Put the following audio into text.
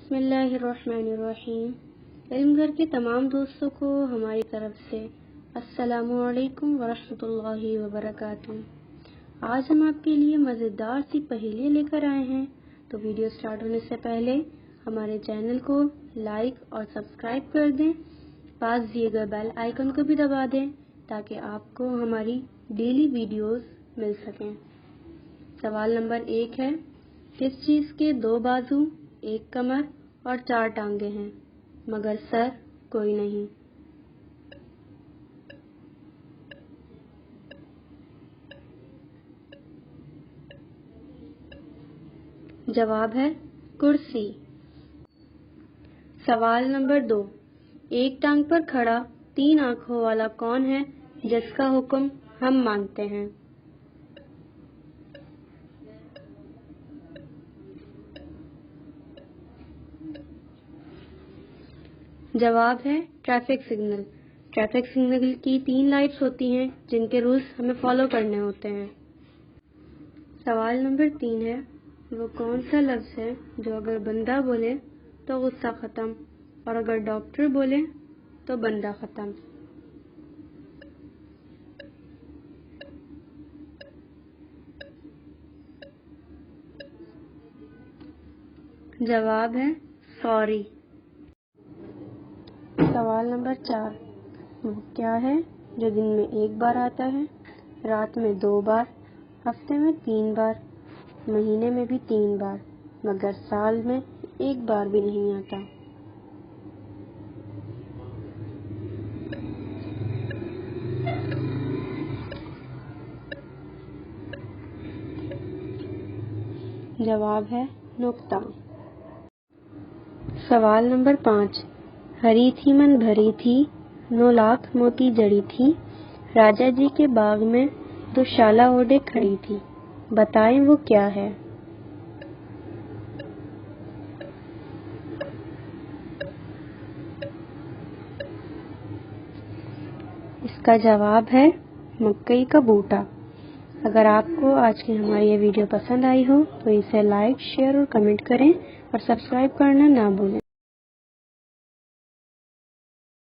بسم اللہ الرحمن الرحیم۔ علم گھر کے تمام دوستوں کو ہماری طرف سے السلام علیکم ورحمۃ اللہ وبرکاتہ۔ آج ہم آپ کے لیے مزیدار سی پہیلیاں لے کر آئے ہیں، تو ویڈیو سٹارٹ ہونے سے پہلے ہمارے چینل کو لائک اور سبسکرائب کر دیں، پاس دیے گئے بیل آئیکن کو بھی دبا دیں تاکہ آپ کو ہماری ڈیلی ویڈیوز مل سکیں۔ سوال نمبر 1 ہے، کس چیز کے 2 بازو، 1 کمر اور 4 ٹانگیں ہیں مگر سر کوئی نہیں؟ جواب ہے کرسی۔ سوال نمبر 2، 1 ٹانگ پر کھڑا 3 آنکھوں والا کون ہے جس کا حکم ہم مانتے ہیں؟ جواب ہے ٹریفک سگنل۔ ٹریفک سگنل کی 3 لائٹس ہوتی ہیں جن کے رولز ہمیں فالو کرنے ہوتے ہیں۔ سوال نمبر 3 ہے، وہ کون سا لفظ ہے جو اگر بندہ بولے تو غصہ ختم اور اگر ڈاکٹر بولے تو بندہ ختم؟ جواب ہے سوری۔ سوال نمبر 4، وہ کیا ہے جو دن میں 1 بار آتا ہے، رات میں 2 بار، ہفتے میں 3 بار، مہینے میں بھی 3 بار مگر سال میں 1 بار بھی نہیں آتا؟ جواب ہے نقطہ۔ سوال نمبر 5، ہری تھی من بھری تھی، 9 لاکھ موتی جڑی تھی، راجا جی کے باغ میں 2 شالہ اوڈے کھڑی تھی، بتائیں وہ کیا ہے؟ اس کا جواب ہے مکئی کا بوٹا۔ اگر آپ کو آج کی ہماری یہ ویڈیو پسند آئی ہو تو اسے لائک، شیئر اور کمنٹ کریں اور سبسکرائب کرنا نہ بھولیں۔